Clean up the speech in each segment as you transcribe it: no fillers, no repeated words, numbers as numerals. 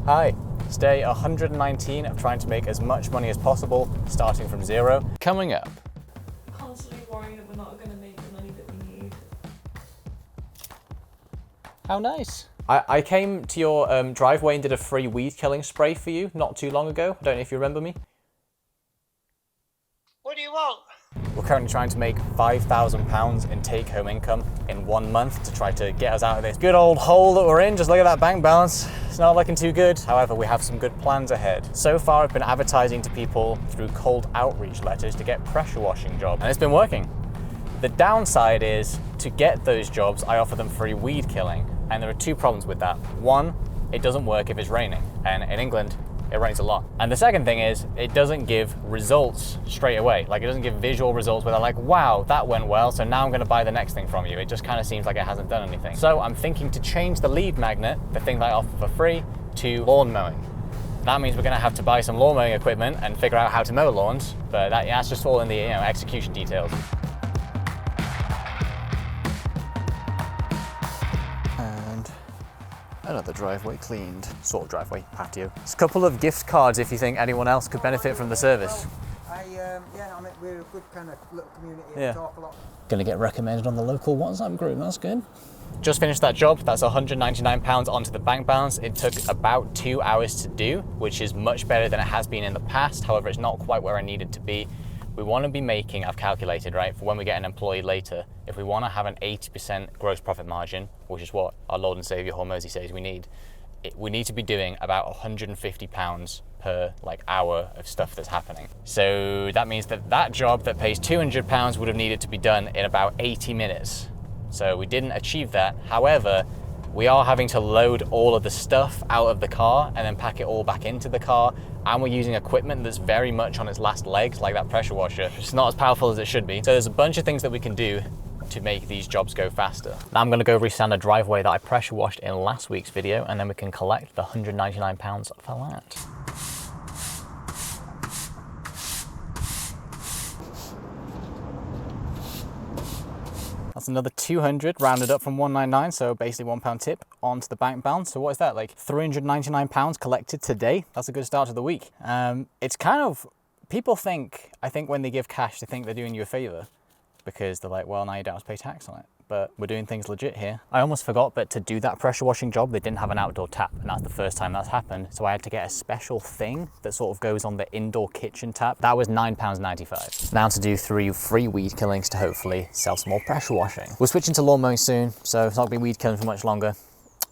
Hi, it's day 119 of trying to make as much money as possible, starting from zero. Coming up. Constantly worrying that we're not going to make the money that we need. How nice. I came to your driveway and did a free weed killing spray for you not too long ago. I don't know if you remember me. What do you want? We're currently trying to make £5,000 in take-home income in 1 month to try to get us out of this good old hole that we're in. Just look at that bank balance. It's not looking too good. However, we have some good plans ahead. So far, I've been advertising to people through cold outreach letters to get pressure washing jobs, and it's been working. The downside is, to get those jobs, I offer them free weed killing, and there are two problems with that. One, it doesn't work if it's raining, and in England, it rains a lot. And the second thing is, it doesn't give results straight away. Like, it doesn't give visual results where they're like, wow, that went well, so now I'm gonna buy the next thing from you. It just kind of seems like it hasn't done anything. So I'm thinking to change the lead magnet, the thing that I offer for free, to lawn mowing. That means we're gonna have to buy some lawn mowing equipment and figure out how to mow lawns, but that's just all in the execution details. Another driveway cleaned. Sort of driveway, patio. There's a couple of gift cards if you think anyone else could benefit from the service. We're a good kind of little community. Yeah. We talk a lot. Gonna get recommended on the local WhatsApp group, that's good. Just finished that job, that's £199 onto the bank balance. It took about 2 hours to do, which is much better than it has been in the past. However, it's not quite where I needed to be. We want to be making, I've calculated, right, for when we get an employee later, if we want to have an 80% gross profit margin, which is what our Lord and Saviour Hormozy says we need to be doing about £150 per hour of stuff that's happening. So that means that job that pays £200 would have needed to be done in about 80 minutes. So we didn't achieve that. However, we are having to load all of the stuff out of the car and then pack it all back into the car. And we're using equipment that's very much on its last legs, like that pressure washer. It's not as powerful as it should be. So there's a bunch of things that we can do to make these jobs go faster. Now I'm gonna go resand a driveway that I pressure washed in last week's video, and then we can collect the £199 for that. That's another 200 rounded up from 199, so basically £1 tip onto the bank balance. So what is that, like £399 collected today? That's a good start to the week. It's kind of, people think, I think when they give cash, they think they're doing you a favor because they're like, well, now you don't have to pay tax on it. But we're doing things legit here. I almost forgot, but to do that pressure washing job, they didn't have an outdoor tap, and that's the first time that's happened. So I had to get a special thing that sort of goes on the indoor kitchen tap. That was £9.95. Now to do 3 free weed killings to hopefully sell some more pressure washing. We're switching to lawn mowing soon, so it's not gonna be weed killing for much longer.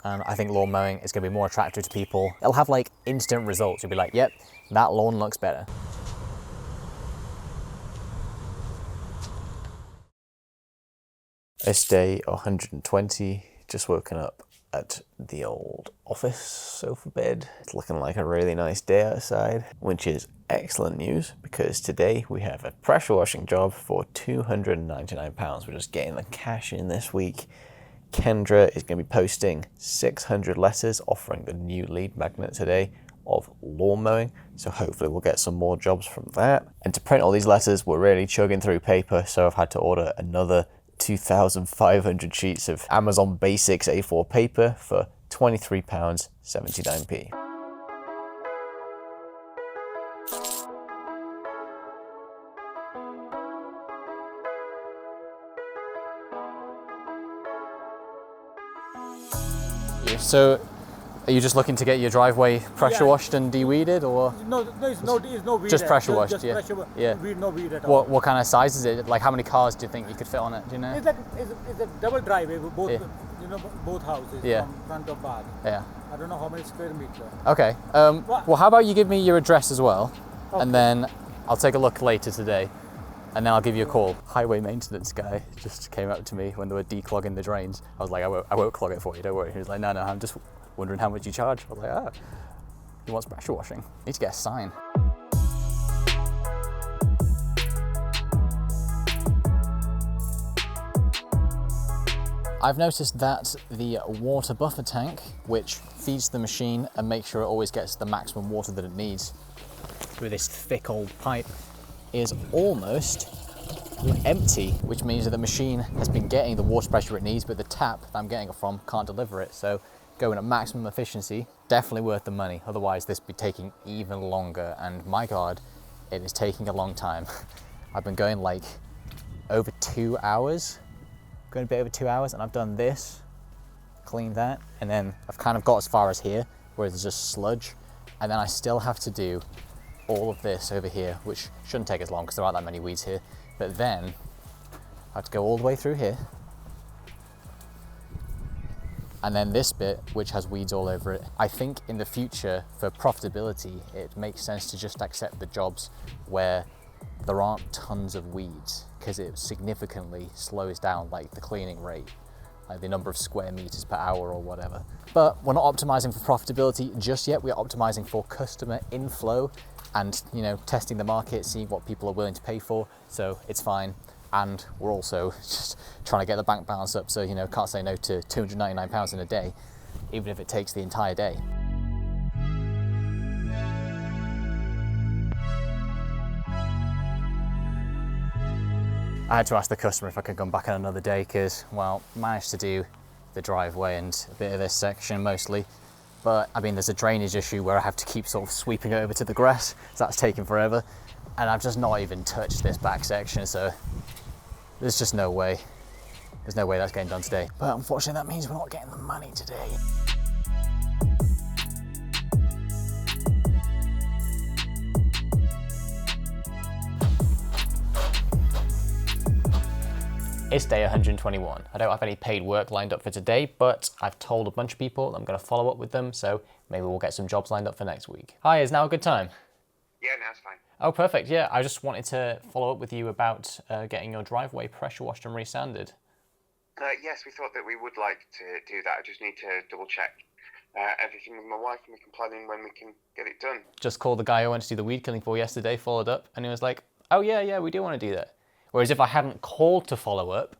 And I think lawn mowing is gonna be more attractive to people. It'll have like instant results. You'll be like, yep, that lawn looks better. It's day 120, just woken up at the old office sofa bed. It's looking like a really nice day outside, which is excellent news because today we have a pressure washing job for £299. We're just getting the cash in this week. Kendra is going to be posting 600 letters offering the new lead magnet today of lawn mowing, so hopefully we'll get some more jobs from that. And to print all these letters, we're really chugging through paper, so I've had to order another 2,500 sheets of Amazon Basics A4 paper for £23.79p. Yeah, so are you just looking to get your driveway pressure washed and de-weeded, or? No, it's no weed. Just pressure washed, just yeah. Pressure, yeah. Weed, no weed at all. What kind of size is it? Like, how many cars do you think you could fit on it? Do you know? It's a double driveway with both, both houses from front to back. Yeah. I don't know how many square meters. Okay. Well, how about you give me your address as well, and then I'll take a look later today, and then I'll give you a call. Highway maintenance guy just came up to me when they were declogging the drains. I was like, I won't clog it for you, don't worry. He was like, no, I'm just wondering how much you charge. I was like, he wants pressure washing. Need to get a sign. I've noticed that the water buffer tank, which feeds the machine and makes sure it always gets the maximum water that it needs through this thick old pipe, is almost empty, which means that the machine has been getting the water pressure it needs, but the tap that I'm getting it from can't deliver it. So going at maximum efficiency definitely worth the money. Otherwise this would be taking even longer, and my God, it is taking a long time. I've been going like over 2 hours, going a bit over 2 hours, and I've done this, cleaned that, and then I've kind of got as far as here where there's just sludge, and then I still have to do all of this over here, which shouldn't take as long because there aren't that many weeds here. But then I have to go all the way through here, and then this bit, which has weeds all over it. I think in the future, for profitability, it makes sense to just accept the jobs where there aren't tons of weeds, because it significantly slows down like the cleaning rate, like the number of square meters per hour or whatever. But we're not optimizing for profitability just yet. We're optimizing for customer inflow and, you know, testing the market, seeing what people are willing to pay for. So it's fine. And we're also just trying to get the bank balance up, so, you know, can't say no to £299 in a day, even if it takes the entire day. I had to ask the customer if I could come back on another day because, well, managed to do the driveway and a bit of this section mostly. But I mean, there's a drainage issue where I have to keep sort of sweeping it over to the grass, so that's taking forever. And I've just not even touched this back section, so there's just no way. There's no way that's getting done today. But unfortunately, that means we're not getting the money today. It's day 121. I don't have any paid work lined up for today, but I've told a bunch of people I'm going to follow up with them, so maybe we'll get some jobs lined up for next week. Hi, is now a good time? Yeah, now it's fine. Oh, perfect. Yeah, I just wanted to follow up with you about getting your driveway pressure washed and resanded. Yes, we thought that we would like to do that. I just need to double check everything with my wife, and we can plan in when we can get it done. Just called the guy I went to do the weed killing for yesterday, followed up, and he was like, oh yeah, we do want to do that. Whereas if I hadn't called to follow up,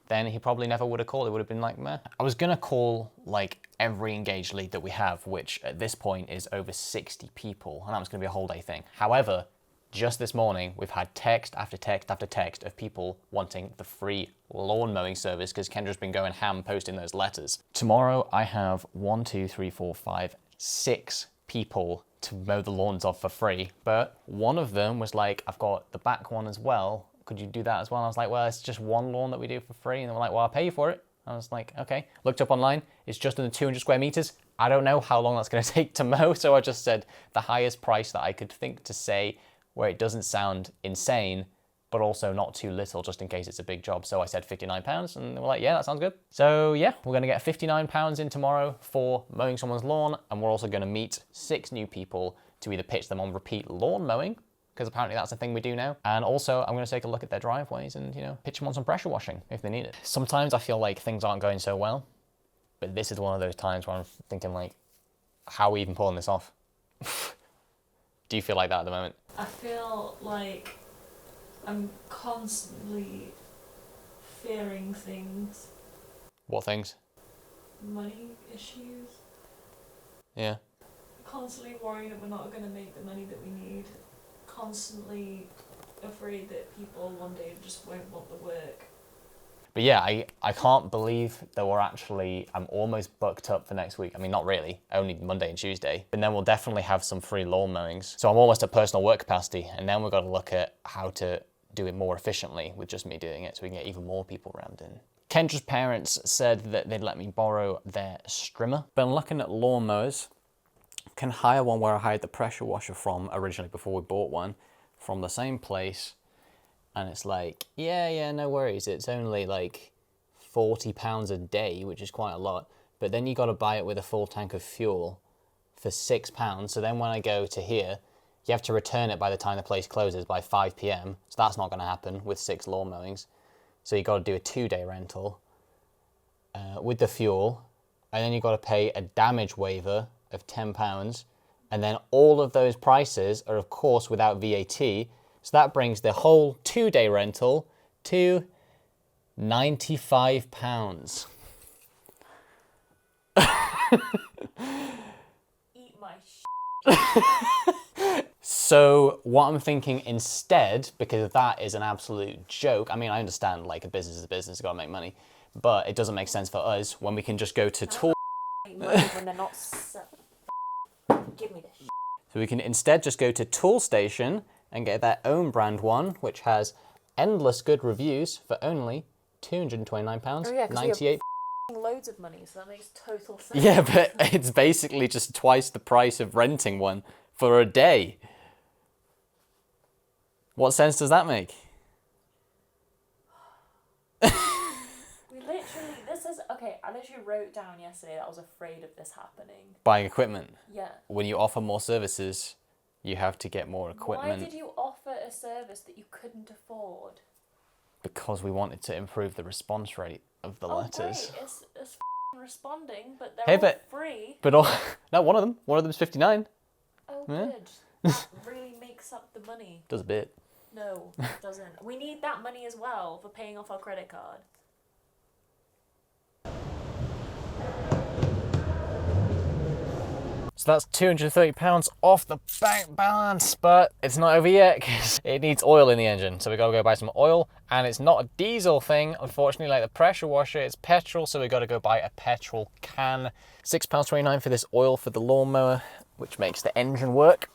then he probably never would have called. It would have been like, meh. I was gonna call like every engaged lead that we have, which at this point is over 60 people, and that was gonna be a whole day thing. However, just this morning, we've had text after text after text of people wanting the free lawn mowing service because Kendra's been going ham posting those letters. Tomorrow, I have 1, 2, 3, 4, 5, 6 people to mow the lawns off for free, but one of them was like, I've got the back one as well. Could you do that as well? And I was like, well, it's just one lawn that we do for free. And they were like, well, I'll pay you for it. I was like, okay. Looked up online, it's just under 200 square meters. I don't know how long that's gonna take to mow, so I just said the highest price that I could think to say where it doesn't sound insane, but also not too little, just in case it's a big job. So I said £59, and they were like, yeah, that sounds good. So yeah, we're gonna get £59 in tomorrow for mowing someone's lawn, and we're also gonna meet 6 new people to either pitch them on repeat lawn mowing, because apparently that's a thing we do now. And also, I'm gonna take a look at their driveways and, you know, pitch them on some pressure washing if they need it. Sometimes I feel like things aren't going so well, but this is one of those times where I'm thinking like, how are we even pulling this off? Do you feel like that at the moment? I feel like I'm constantly fearing things. What things? Money issues. Yeah. Constantly worrying that we're not going to make the money that we need. Constantly afraid that people one day just won't want the work. But yeah, I can't believe that I'm almost booked up for next week. I mean, not really, only Monday and Tuesday. And then we'll definitely have some free lawn mowings. So I'm almost at personal work capacity. And then we've got to look at how to do it more efficiently with just me doing it so we can get even more people rammed in. Kendra's parents said that they'd let me borrow their strimmer. Been looking at lawn mowers. Can hire one where I hired the pressure washer from originally before we bought one, from the same place. And it's like, yeah, no worries. It's only like £40 a day, which is quite a lot. But then you got to buy it with a full tank of fuel for £6. So then when I go to here, you have to return it by the time the place closes by 5 p.m. So that's not going to happen with 6 lawn mowings. So you got to do a 2-day rental with the fuel. And then you got to pay a damage waiver of £10. And then all of those prices are, of course, without VAT. So that brings the whole 2-day rental to £95. Eat my So what I'm thinking instead, because that is an absolute joke. I mean, I understand like a business is a business, you gotta make money, but it doesn't make sense for us when we can just go to tour. money when they're not give me this. So we can instead just go to Toolstation and get their own brand one, which has endless good reviews for only £229.98. Oh yeah, because we have loads of money, so that makes total sense. Yeah, but it's basically just twice the price of renting one for a day. What sense does that make? I literally wrote down yesterday that I was afraid of this happening. Buying equipment. Yeah. When you offer more services, you have to get more equipment. Why did you offer a service that you couldn't afford? Because we wanted to improve the response rate of the letters. Great. It's responding, but they're all free. But no, one of them's 59. Oh, good. That really makes up the money. Does a bit. No, it doesn't. We need that money as well for paying off our credit card. So that's £230 off the bank balance, but it's not over yet because it needs oil in the engine. So we gotta go buy some oil, and it's not a diesel thing, unfortunately, like the pressure washer, it's petrol, so we gotta go buy a petrol can. £6.29 for this oil for the lawnmower, which makes the engine work,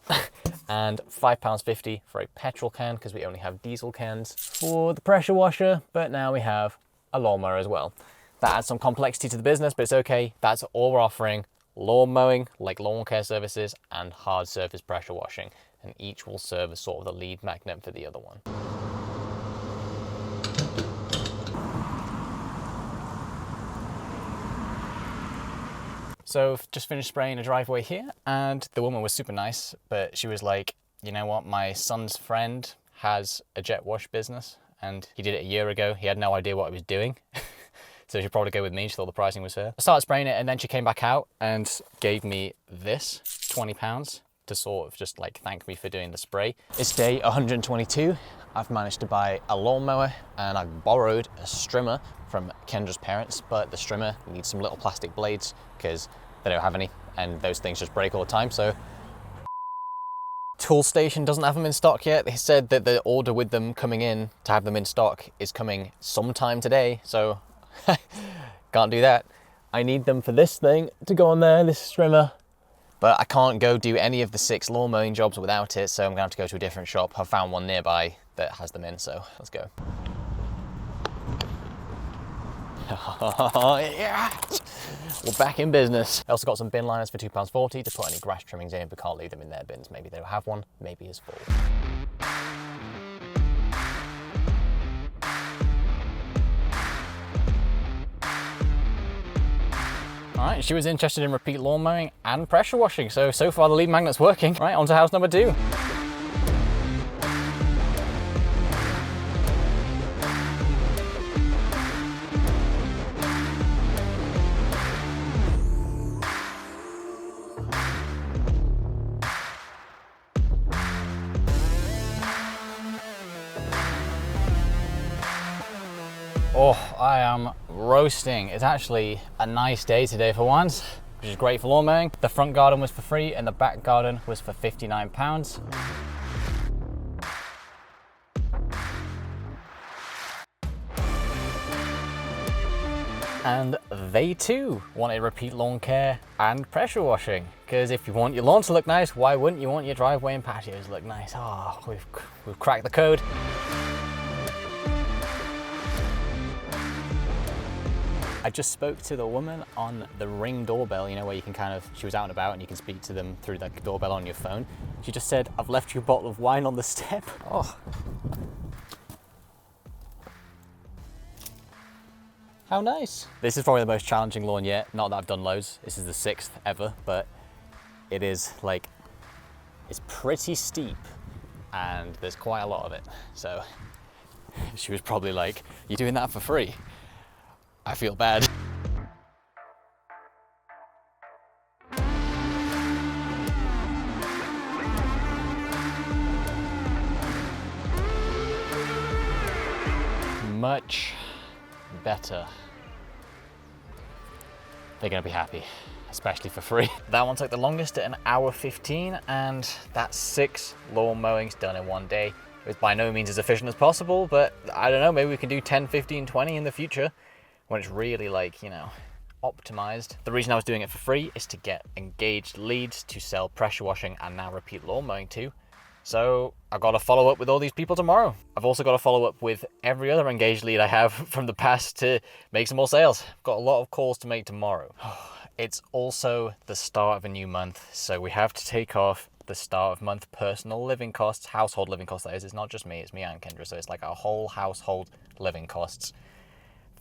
and £5.50 for a petrol can because we only have diesel cans for the pressure washer, but now we have a lawnmower as well. That adds some complexity to the business, but it's okay. That's all we're offering. Lawn mowing, like lawn care services, and hard surface pressure washing, and each will serve as sort of the lead magnet for the other one. So just finished spraying a driveway here, and the woman was super nice, but she was like, you know what, my son's friend has a jet wash business, and he did it a year ago. He had no idea what he was doing. So she'd probably go with me. She thought the pricing was fair. I started spraying it, and then she came back out and gave me this, £20, to sort of just like thank me for doing the spray. It's day 122. I've managed to buy a lawnmower, and I've borrowed a strimmer from Kendra's parents, but the strimmer needs some little plastic blades because they don't have any, and those things just break all the time. So Toolstation doesn't have them in stock yet. They said that the order with them coming in to have them in stock is coming sometime today, so can't do that. I need them for this thing to go on there, this strimmer. But I can't go do any of the 6 lawn mowing jobs without it, so I'm gonna have to go to a different shop. I've found one nearby that has them in, so let's go. Yes! We're back in business. I also got some bin liners for £2.40 to put any grass trimmings in if we can't leave them in their bins. Maybe they'll have one, maybe it's full. All right, she was interested in repeat lawn mowing and pressure washing, so far the lead magnet's working. Right, on to house number 2. Oh, I am roasting. It's actually a nice day today for once, which is great for lawn mowing. The front garden was for free and the back garden was for £59. And they too wanted repeat lawn care and pressure washing. Because if you want your lawn to look nice, why wouldn't you want your driveway and patios to look nice? Oh, we've cracked the code. I just spoke to the woman on the Ring doorbell, you know, where you can kind of, she was out and about and you can speak to them through the doorbell on your phone. She just said, I've left you a bottle of wine on the step. Oh. How nice. This is probably the most challenging lawn yet. Not that I've done loads. This is the 6th ever, but it is like, it's pretty steep and there's quite a lot of it. So she was probably like, you're doing that for free? I feel bad. Much better. They're gonna be happy, especially for free. That one took the longest at 1 hour 15, and that's 6 lawn mowings done in one day. It was by no means as efficient as possible, but I don't know, maybe we can do 10, 15, 20 in the future, when it's really like, you know, optimized. The reason I was doing it for free is to get engaged leads to sell pressure washing and now repeat lawn mowing to. So I got to follow up with all these people tomorrow. I've also got to follow up with every other engaged lead I have from the past to make some more sales. I've got a lot of calls to make tomorrow. It's also the start of a new month, so we have to take off the start of month personal living costs, household living costs that is. It's not just me, it's me and Kendra, so it's like our whole household living costs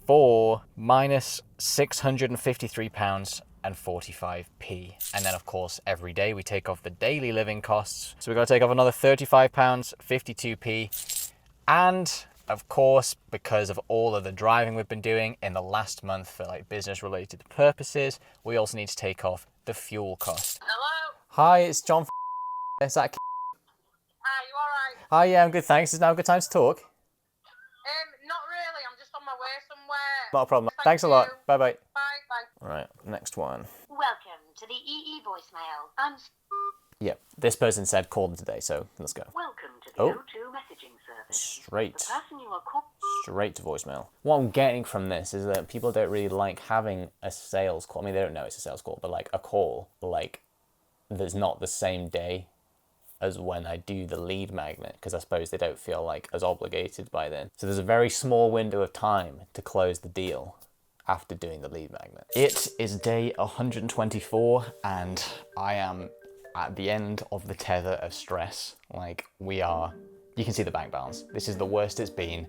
for minus £653 and 45p. And then of course every day we take off the daily living costs, so we've got to take off another £35, 52p. And of course, because of all of the driving we've been doing in the last month for like business related purposes, we also need to take off the fuel cost. Hello? Hi, it's John. Is that... Hi, you alright? Hi, yeah, I'm good, thanks. Is now a good time to talk? Not really, I'm just on my way somewhere. Not a problem. Thank Thanks a lot. you. Bye-bye. Bye. Right, next one. Welcome to the EE voicemail. Yep, this person said call them today, so let's go. Welcome to the Oh. O2 messaging service. Straight. The person you are calling. Straight to voicemail. What I'm getting from this is that people don't really like having a sales call. I mean, they don't know it's a sales call, but like a call, like, that's not the same day as when I do the lead magnet, because I suppose they don't feel like as obligated by then. So there's a very small window of time to close the deal after doing the lead magnet. It is day 124 and I am at the end of the tether of stress. Like we are, you can see the bank balance. This is the worst it's been.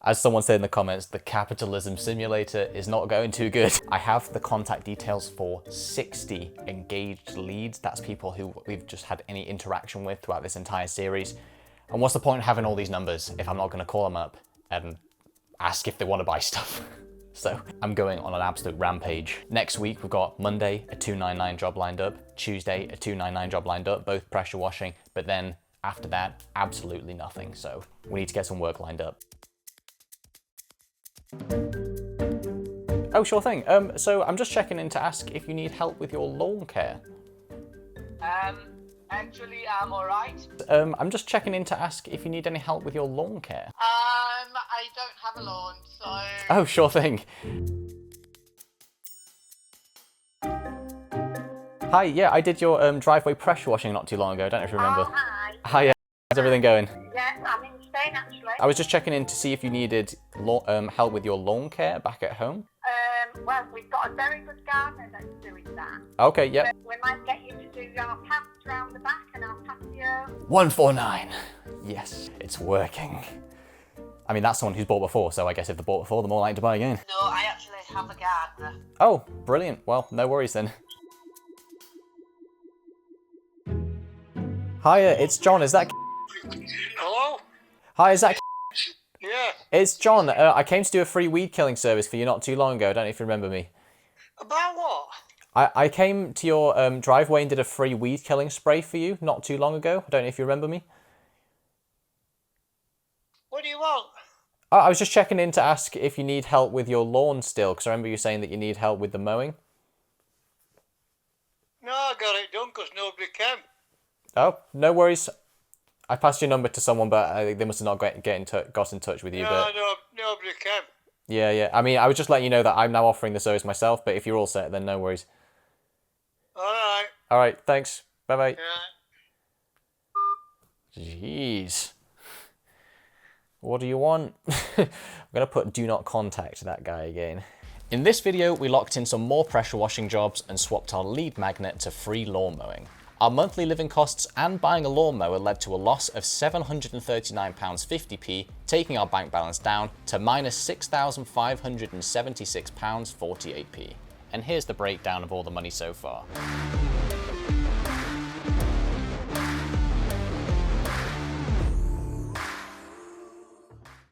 As someone said in the comments, the capitalism simulator is not going too good. I have the contact details for 60 engaged leads. That's people who we've just had any interaction with throughout this entire series. And what's the point of having all these numbers if I'm not gonna call them up and ask if they wanna buy stuff? So I'm going on an absolute rampage. Next week, we've got Monday, a 299 job lined up, Tuesday, a 299 job lined up, both pressure washing, but then after that, absolutely nothing. So we need to get some work lined up. Oh, sure thing. So I'm just checking in to ask if you need help with your lawn care. Actually, I'm alright. I'm just checking in to ask if you need any help with your lawn care. I don't have a lawn, so... Oh, sure thing. Hi, yeah, I did your driveway pressure washing not too long ago. I don't know if you remember. Oh, hi. Hi, how's everything going? Yes, I'm in Spain actually. I was just checking in to see if you needed help with your lawn care back at home. Well, we've got a very good gardener that's doing that. Okay, yep. We might get you to do your paths round the back and our patio. 149. Yes, it's working. I mean, that's someone who's bought before, so I guess if they bought before, they're more likely to buy again. No, I actually have a gardener. Oh, brilliant. Well, no worries then. Hiya, it's John. Is that... Hello? Hi, is that... Yeah. It's John. I came to do a free weed killing service for you not too long ago. I don't know if you remember me. About what? I came to your driveway and did a free weed killing spray for you not too long ago. I don't know if you remember me. What do you want? I was just checking in to ask if you need help with your lawn still, because I remember you saying that you need help with the mowing. No, I got it done because nobody came. Oh, no worries. I passed your number to someone, but they must have not got in touch with you. No, But nobody came. yeah. I mean, I was just letting you know that I'm now offering the service myself, but if you're all set, then no worries. Alright. All right, thanks. Bye-bye. Yeah. Jeez. What do you want? I'm gonna put do not contact that guy again. In this video, we locked in some more pressure washing jobs and swapped our lead magnet to free lawn mowing. Our monthly living costs and buying a lawnmower led to a loss of £739.50p, taking our bank balance down to minus £6,576.48p. And here's the breakdown of all the money so far.